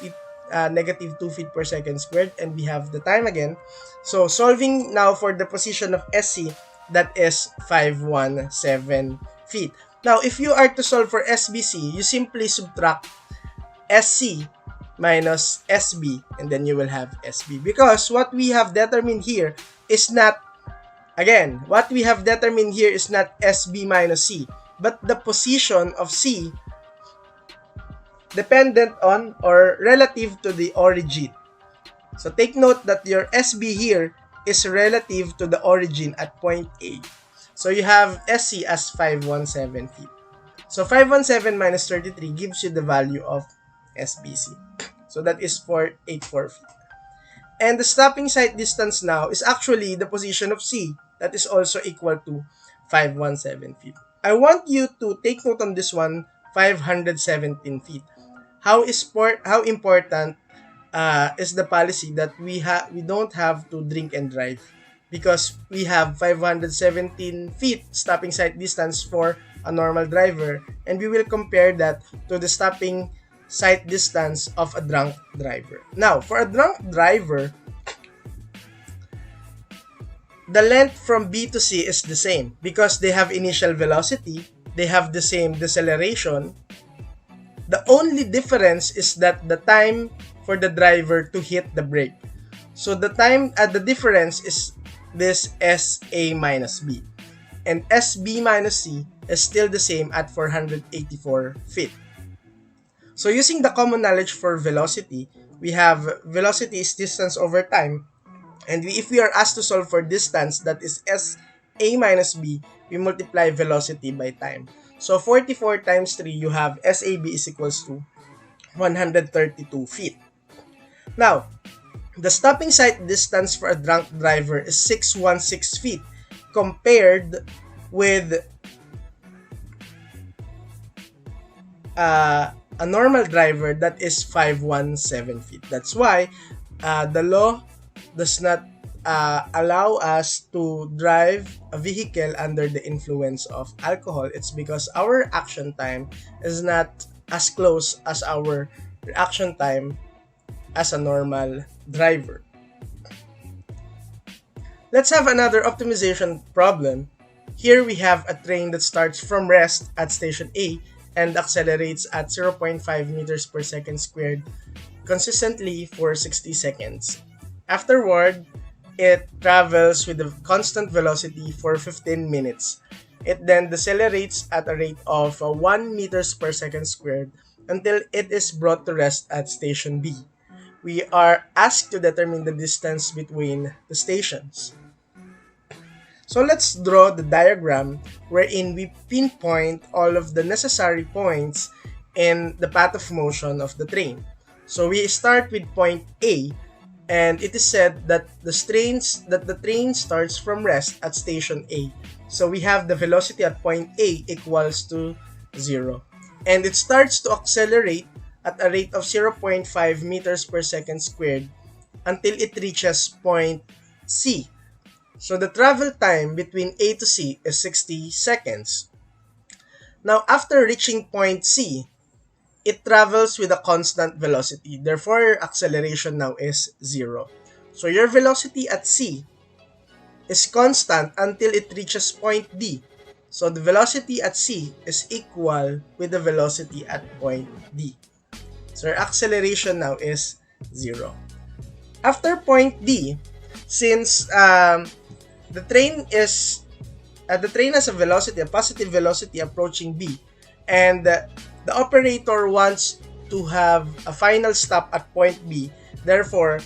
2 feet per second squared, and we have the time again. So solving now for the position of SC, that is 517 feet. Now, if you are to solve for SBC, you simply subtract SC minus SB, and then you will have SB. Because what we have determined here is not, again, what we have determined here is not SB minus C, but the position of C dependent on or relative to the origin. So take note that your SB here is relative to the origin at point A. So you have SC as 517 feet. So 517 minus 33 gives you the value of SBC. So that is 484 feet. And the stopping sight distance now is actually the position of C. That is also equal to 517 feet. I want you to take note on this one, 517 feet. How important is the policy that we don't have to drink and drive, because we have 517 feet stopping sight distance for a normal driver, and we will compare that to the stopping sight distance of a drunk driver. Now, for a drunk driver, the length from B to C is the same because they have initial velocity, they have the same deceleration. The only difference is that the time for the driver to hit the brake. So the time at the difference is this SA minus B. And SB minus C is still the same at 484 feet. So using the common knowledge for velocity, we have velocity is distance over time. And if we are asked to solve for distance, that is SA minus B, we multiply velocity by time. So 44 times 3, you have SAB is equals to 132 feet. Now, the stopping sight distance for a drunk driver is 616 feet compared with a normal driver that is 517 feet. That's why the law does not allow us to drive a vehicle under the influence of alcohol. It's because our action time is not as close as our reaction time as a normal driver. Let's have another optimization problem. Here we have a train that starts from rest at station A and accelerates at 0.5 meters per second squared consistently for 60 seconds. Afterward, it travels with a constant velocity for 15 minutes. It then decelerates at a rate of 1 meters per second squared until it is brought to rest at station B. We are asked to determine the distance between the stations. So let's draw the diagram wherein we pinpoint all of the necessary points in the path of motion of the train. So we start with point A, and it is said that the train starts from rest at station A. So we have the velocity at point A equals to 0. And it starts to accelerate at a rate of 0.5 meters per second squared until it reaches point C. So the travel time between A to C is 60 seconds. Now, after reaching point C, it travels with a constant velocity. Therefore, your acceleration now is 0. So your velocity at C is constant until it reaches point D. So the velocity at C is equal with the velocity at point D. So your acceleration now is 0. After point D, since the train has a positive velocity approaching B, and the operator wants to have a final stop at point B. Therefore,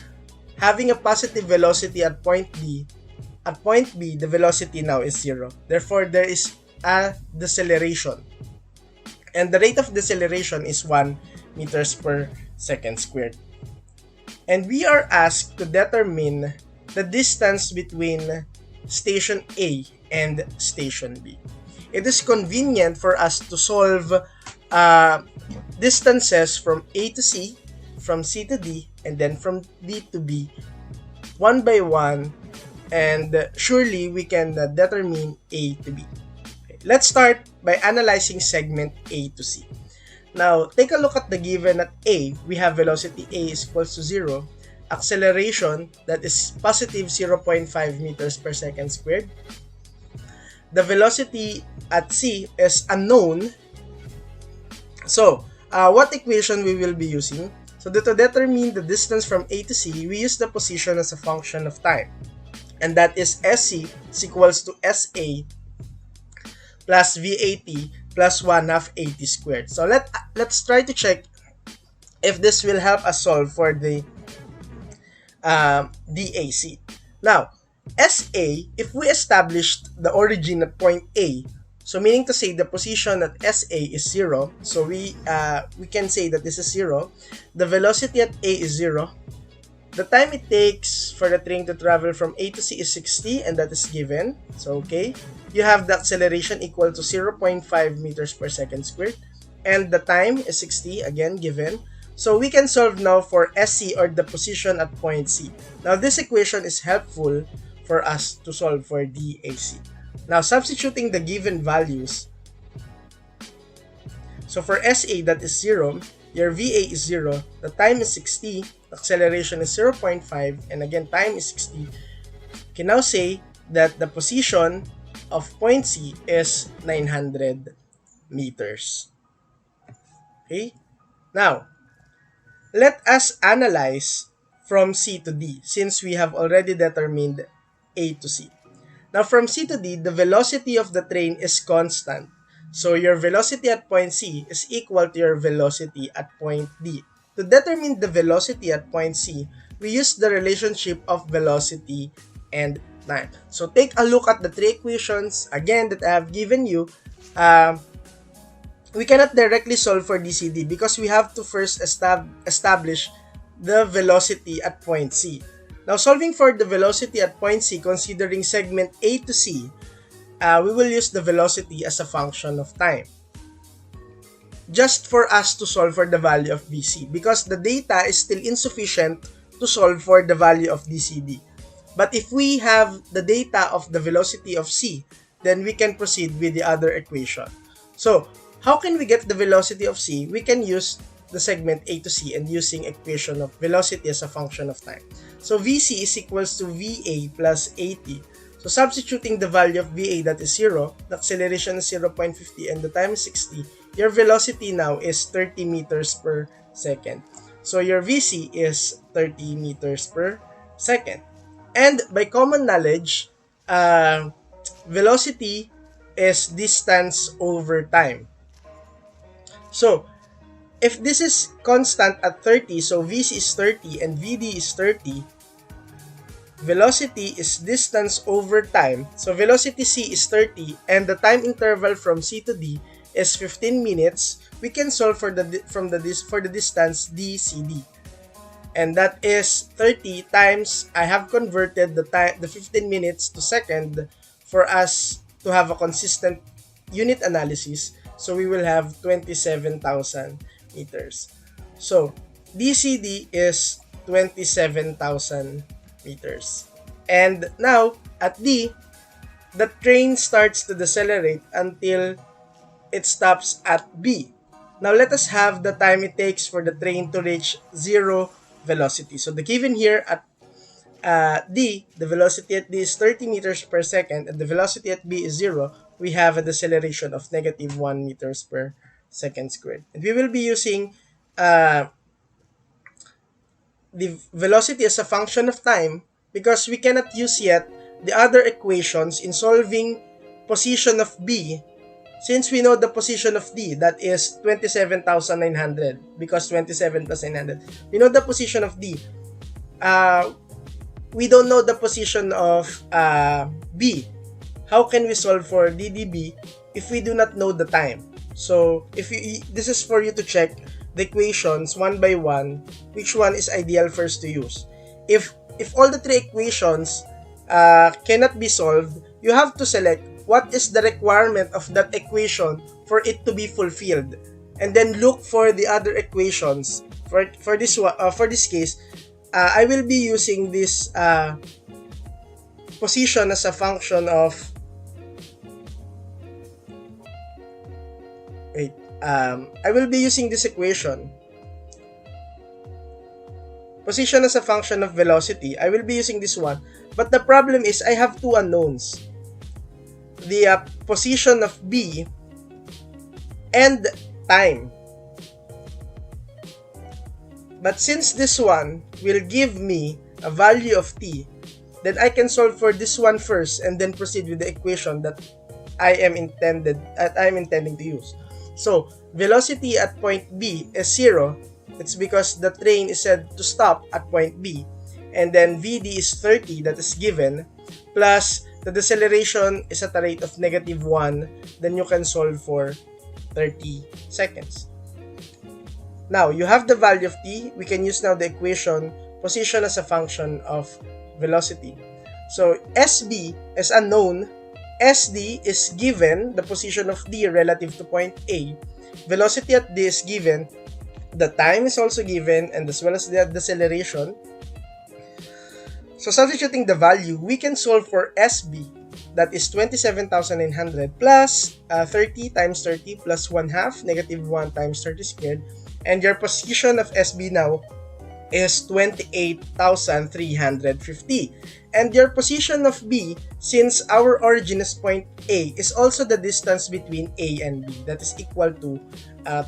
having a positive velocity at point B, the velocity now is 0. Therefore, there is a deceleration. And the rate of deceleration is 1 meters per second squared. And we are asked to determine the distance between station A and station B. It is convenient for us to solve distances from A to C, from C to D, and then from D to B one by one, and surely we can determine A to B. Okay. Let's start by analyzing segment A to C. Now, take a look at the given at A. We have velocity A is equals to 0, acceleration that is positive 0.5 meters per second squared. The velocity at C is unknown. So, what equation we will be using? So, to determine the distance from A to C, we use the position as a function of time. And that is SC is equals to SA plus VAT plus 1/2 AT squared. So, let's try to check if this will help us solve for the DAC. Now, SA, if we established the origin at point A, so meaning to say the position at SA is 0, so we can say that this is 0. The velocity at A is 0. The time it takes for the train to travel from A to C is 60, and that is given. So, okay. You have the acceleration equal to 0.5 meters per second squared, and the time is 60, again given. So we can solve now for SC, or the position at point C. Now this equation is helpful for us to solve for DAC. Now substituting the given values. So for SA, that is 0, your VA is 0, the time is 60, acceleration is 0.5, and again time is 60. You can now say that the position of point C is 900 meters. Okay? Now, let us analyze from C to D since we have already determined A to C. Now, from C to D, the velocity of the train is constant. So, your velocity at point C is equal to your velocity at point D. To determine the velocity at point C, we use the relationship of velocity and time. So, take a look at the three equations, again, that I have given you. We cannot directly solve for DCD because we have to first establish the velocity at point C. Now, solving for the velocity at point C, considering segment A to C, we will use the velocity as a function of time. Just for us to solve for the value of BC, because the data is still insufficient to solve for the value of DCD. But if we have the data of the velocity of C, then we can proceed with the other equation. So, how can we get the velocity of C? We can use the segment A to C and using equation of velocity as a function of time. So VC is equals to VA plus AT. So substituting the value of VA, that is 0, the acceleration is 0.50 and the time is 60, your velocity now is 30 meters per second. So your VC is 30 meters per second. And by common knowledge, velocity is distance over time. So, if this is constant at 30, so VC is 30 and VD is 30, velocity is distance over time. So, velocity C is 30 and the time interval from C to D is 15 minutes. We can solve for the distance DCD. And that is 30 times, I have converted the 15 minutes to second for us to have a consistent unit analysis. So we will have 27,000 meters. So DCD is 27,000 meters. And now at D, the train starts to decelerate until it stops at B. Now let us have the time it takes for the train to reach zero velocity. So the given here at D, the velocity at D is 30 meters per second and the velocity at B is 0. We have a deceleration of negative 1 meters per second squared. And we will be using the velocity as a function of time because we cannot use yet the other equations in solving position of B since we know the position of D, that is 27,900 because 27 plus 900. We know the position of D. We don't know the position of B. How can we solve for DDB if we do not know the time? So, this is for you to check the equations one by one, which one is ideal first to use. If all the three equations cannot be solved, you have to select what is the requirement of that equation for it to be fulfilled, and then look for the other equations. For this case, I will be using this position as a function of I will be using this equation. Position as a function of velocity. I will be using this one. But the problem is I have two unknowns. The position of B and time. But since this one will give me a value of t, then I can solve for this one first and then proceed with the equation that I'm intending to use. So, velocity at point B is 0. It's because the train is said to stop at point B. And then VD is 30, that is given, plus the deceleration is at a rate of negative 1. Then you can solve for 30 seconds. Now, you have the value of t. We can use now the equation position as a function of velocity. So, SB is unknown. SD is given, the position of D relative to point A. Velocity at D is given. The time is also given, and as well as the deceleration. So, substituting the value, we can solve for SB. That is 27,900 plus 30 times 30 plus 1/2, negative 1 times 30 squared. And your position of SB now is 28,350. And your position of B, since our origin is point A, is also the distance between A and B. That is equal to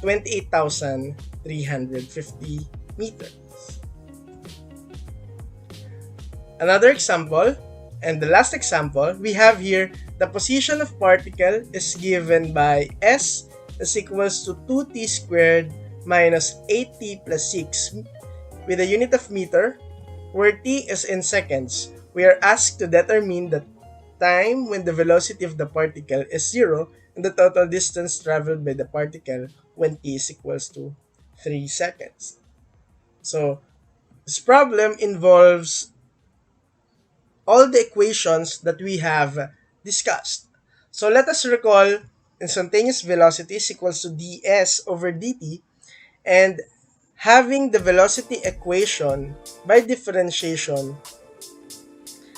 28,350 meters. Another example, and the last example, we have here the position of particle is given by S is equals to 2t squared minus 8t plus 6 with a unit of meter, where t is in seconds. We are asked to determine the time when the velocity of the particle is 0 and the total distance traveled by the particle when t is equals to 3 seconds. So, this problem involves all the equations that we have discussed. So let us recall instantaneous velocity is equals to ds over dt, and having the velocity equation by differentiation,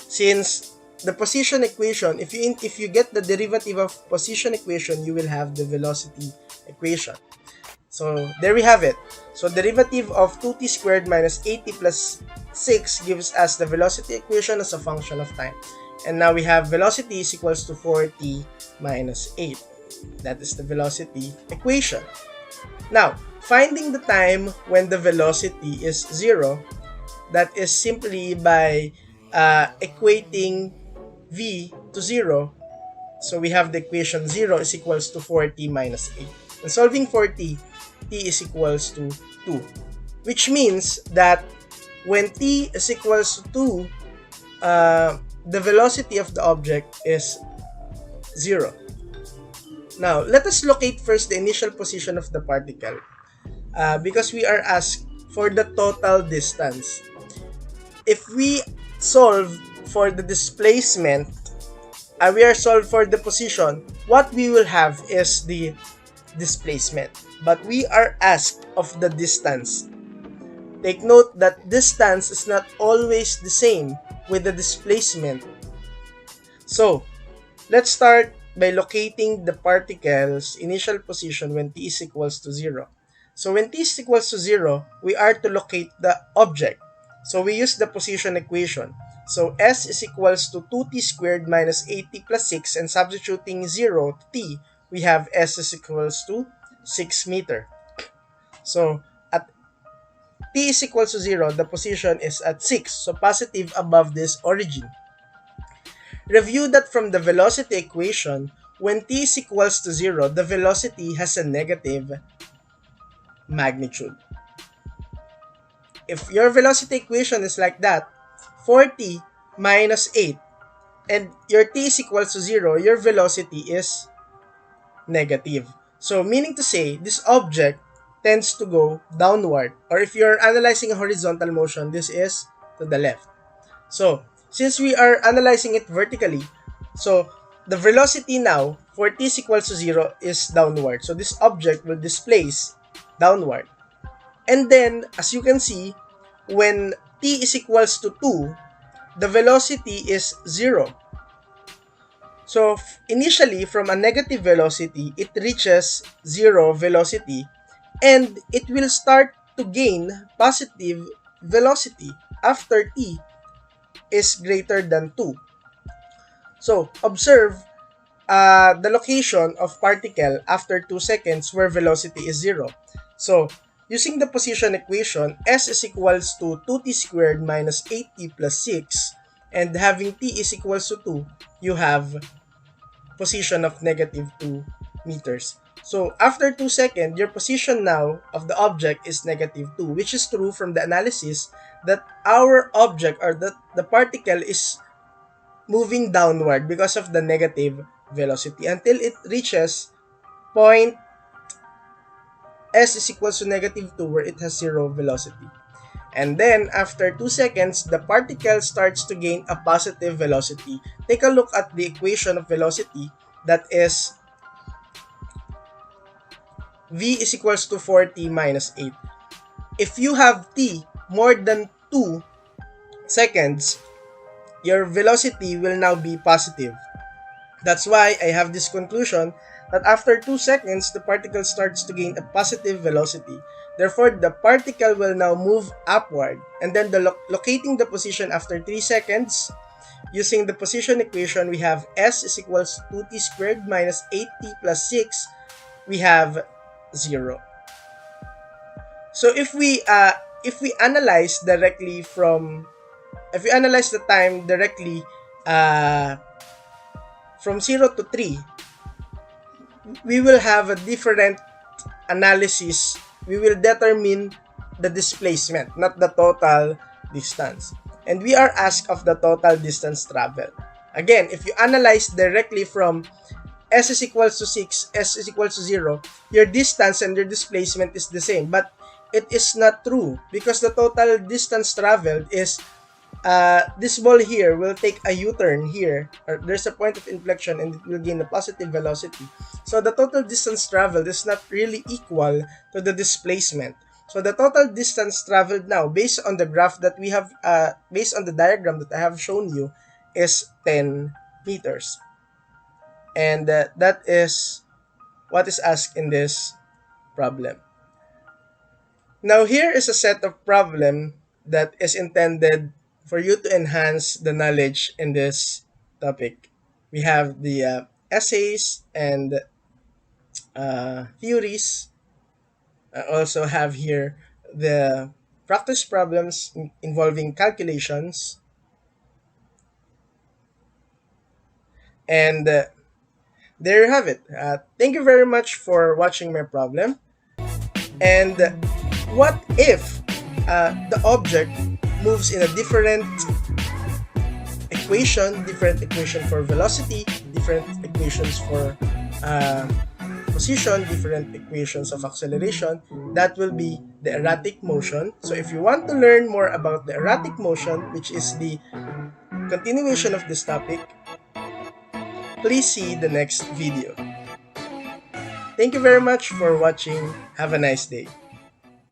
since the position equation, if you get the derivative of position equation, you will have the velocity equation. So there we have it. So derivative of 2t squared minus 8t plus 6 gives us the velocity equation as a function of time. And now we have velocity is equals to 4t minus 8. That is the velocity equation. Now, finding the time when the velocity is 0, that is simply by equating v to 0. So we have the equation 0 is equals to 4t minus 8. And solving for t is equals to 2. Which means that when t is equals to 2, the velocity of the object is 0. Now, let us locate first the initial position of the particle because we are asked for the total distance. If we solve for the displacement, we are solved for the position, what we will have is the displacement. But we are asked of the distance. Take note that distance is not always the same with the displacement. So, let's start by locating the particle's initial position when t is equals to 0. So, when t is equals to 0, we are to locate the object. So, we use the position equation. So, s is equals to 2t squared minus 8t plus 6, and substituting 0 to t, we have s is equals to 6 meter. So, at t is equals to 0, the position is at 6, so positive above this origin. Review that from the velocity equation, when t is equals to 0, the velocity has a negative magnitude. If your velocity equation is like that, 4t minus 8, and your t is equals to 0, your velocity is negative. So, meaning to say, this object tends to go downward. Or if you're analyzing a horizontal motion, this is to the left. So, since we are analyzing it vertically, so the velocity now for t is equals to 0 is downward. So, this object will displace downward. And then, as you can see, when t is equals to 2, the velocity is 0. So, initially, from a negative velocity, it reaches 0 velocity, and it will start to gain positive velocity after t is greater than 2. So, observe the location of particle after 2 seconds where velocity is 0. So, using the position equation, s is equals to 2t squared minus 8t plus 6, and having t is equals to 2, you have position of negative 2 meters. So, after 2 seconds, your position now of the object is negative 2, which is true from the analysis that our object or that the particle is moving downward because of the negative velocity until it reaches point s is equals to negative 2 where it has 0 velocity. And then, after 2 seconds, the particle starts to gain a positive velocity. Take a look at the equation of velocity, that is v is equals to 4t minus 8. If you have t more than 2 seconds, your velocity will now be positive. That's why I have this conclusion that after 2 seconds, the particle starts to gain a positive velocity. Therefore, the particle will now move upward, and then locating the position after 3 seconds, using the position equation, we have s is equals to 2t squared minus 8t plus 6, we have 0. So if we analyze directly from, if we analyze the time directly from 0 to 3, we will have a different analysis. We will determine the displacement, not the total distance. And we are asked of the total distance traveled. Again, if you analyze directly from s is equals to 6, s is equals to 0, your distance and your displacement is the same. But it is not true because the total distance traveled is this ball here will take a U-turn here, or there's a point of inflection and it will gain a positive velocity. So the total distance traveled is not really equal to the displacement. So the total distance traveled now, based on the graph that we have, based on the diagram that I have shown you, is 10 meters. And that is what is asked in this problem. Now here is a set of problem that is intended for you to enhance the knowledge in this topic. We have the essays and theories. I also have here the practice problems involving calculations. And there you have it. Thank you very much for watching my problem. And what if the object moves in a different equation for velocity, different equations for position, different equations of acceleration? That will be the erratic motion. So if you want to learn more about the erratic motion, which is the continuation of this topic, please see the next video. Thank you very much for watching. Have a nice day.